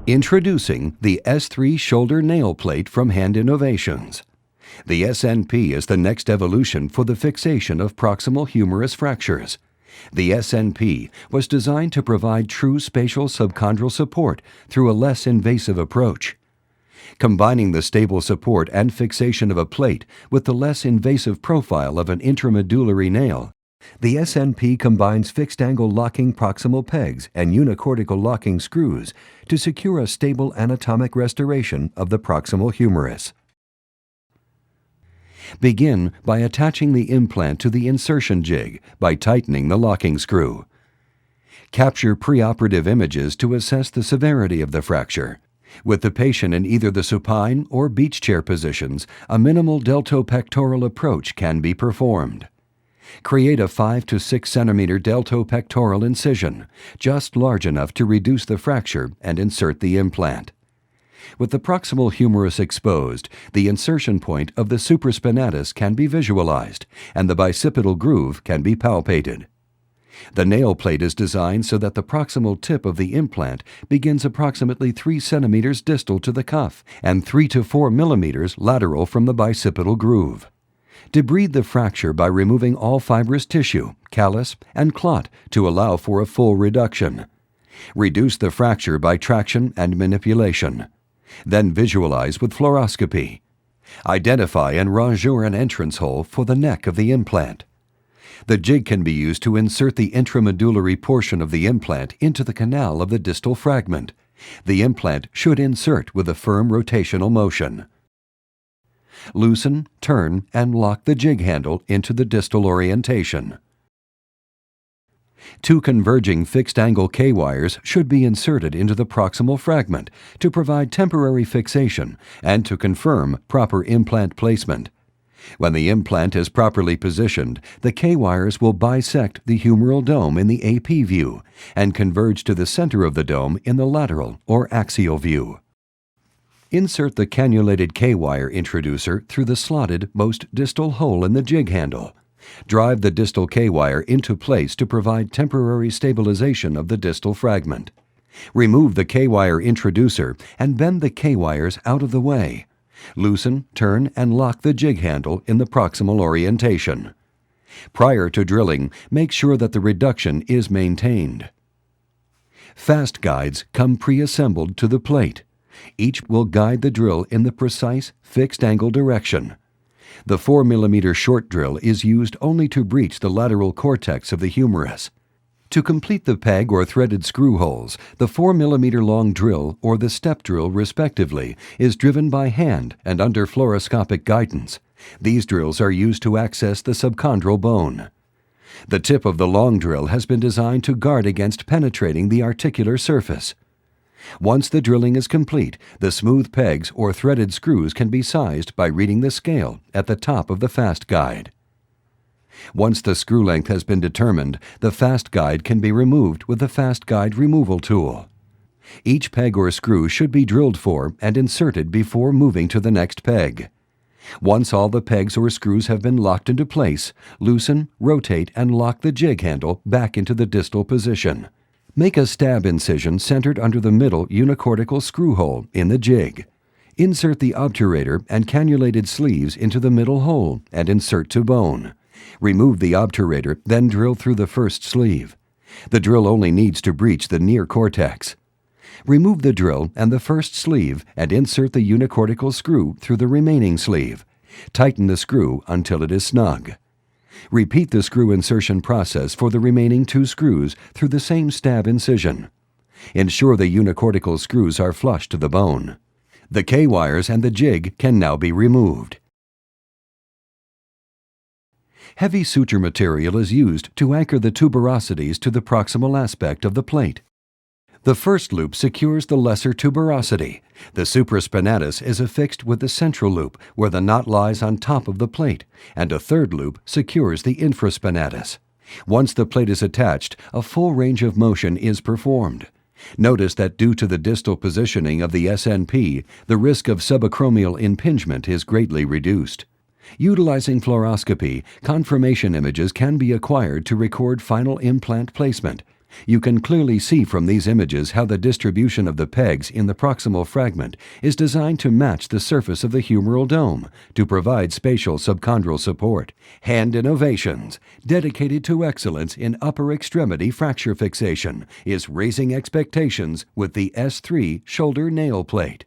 Introducing the S3 Shoulder Nail Plate from Hand Innovations. The SNP is the next evolution for the fixation of proximal humerus fractures. The SNP was designed to provide true spatial subchondral support through a less invasive approach. Combining the stable support and fixation of a plate with the less invasive profile of an intramedullary nail, the SNP combines fixed-angle locking proximal pegs and unicortical locking screws to secure a stable anatomic restoration of the proximal humerus. Begin by attaching the implant to the insertion jig by tightening the locking screw. Capture preoperative images to assess the severity of the fracture. With the patient in either the supine or beach chair positions, a minimal deltopectoral approach can be performed. Create a 5 to 6 centimeter deltopectoral incision, just large enough to reduce the fracture, and insert the implant. With the proximal humerus exposed, the insertion point of the supraspinatus can be visualized, and the bicipital groove can be palpated. The nail plate is designed so that the proximal tip of the implant begins approximately 3 centimeters distal to the cuff and 3 to 4 millimeters lateral from the bicipital groove. Debride the fracture by removing all fibrous tissue, callus, and clot to allow for a full reduction. Reduce the fracture by traction and manipulation. Then visualize with fluoroscopy. Identify and ranger an entrance hole for the neck of the implant. The jig can be used to insert the intramedullary portion of the implant into the canal of the distal fragment. The implant should insert with a firm rotational motion. Loosen, turn, and lock the jig handle into the distal orientation. 2 converging fixed-angle K-wires should be inserted into the proximal fragment to provide temporary fixation and to confirm proper implant placement. When the implant is properly positioned, the K-wires will bisect the humeral dome in the AP view and converge to the center of the dome in the lateral or axial view. Insert the cannulated K-wire introducer through the slotted most distal hole in the jig handle. Drive the distal K-wire into place to provide temporary stabilization of the distal fragment. Remove the K-wire introducer and bend the K-wires out of the way. Loosen, turn, and lock the jig handle in the proximal orientation. Prior to drilling, make sure that the reduction is maintained. Fast guides come pre-assembled to the plate. Each will guide the drill in the precise, fixed-angle direction. The 4 mm short drill is used only to breach the lateral cortex of the humerus. To complete the peg or threaded screw holes, the 4 mm long drill or the step drill respectively is driven by hand and under fluoroscopic guidance. These drills are used to access the subchondral bone. The tip of the long drill has been designed to guard against penetrating the articular surface. Once the drilling is complete, the smooth pegs or threaded screws can be sized by reading the scale at the top of the fast guide. Once the screw length has been determined, the fast guide can be removed with the fast guide removal tool. Each peg or screw should be drilled for and inserted before moving to the next peg. Once all the pegs or screws have been locked into place, loosen, rotate, and lock the jig handle back into the distal position. Make a stab incision centered under the middle unicortical screw hole in the jig. Insert the obturator and cannulated sleeves into the middle hole and insert to bone. Remove the obturator, then drill through the first sleeve. The drill only needs to breach the near cortex. Remove the drill and the first sleeve and insert the unicortical screw through the remaining sleeve. Tighten the screw until it is snug. Repeat the screw insertion process for the remaining 2 screws through the same stab incision. Ensure the unicortical screws are flush to the bone. The K-wires and the jig can now be removed. Heavy suture material is used to anchor the tuberosities to the proximal aspect of the plate. The first loop secures the lesser tuberosity. The supraspinatus is affixed with the central loop, where the knot lies on top of the plate, and a third loop secures the infraspinatus. Once the plate is attached, a full range of motion is performed. Notice that due to the distal positioning of the SNP, the risk of subacromial impingement is greatly reduced. Utilizing fluoroscopy, confirmation images can be acquired to record final implant placement. You can clearly see from these images how the distribution of the pegs in the proximal fragment is designed to match the surface of the humeral dome to provide spatial subchondral support. Hand Innovations, dedicated to excellence in upper extremity fracture fixation, is raising expectations with the S3 shoulder nail plate.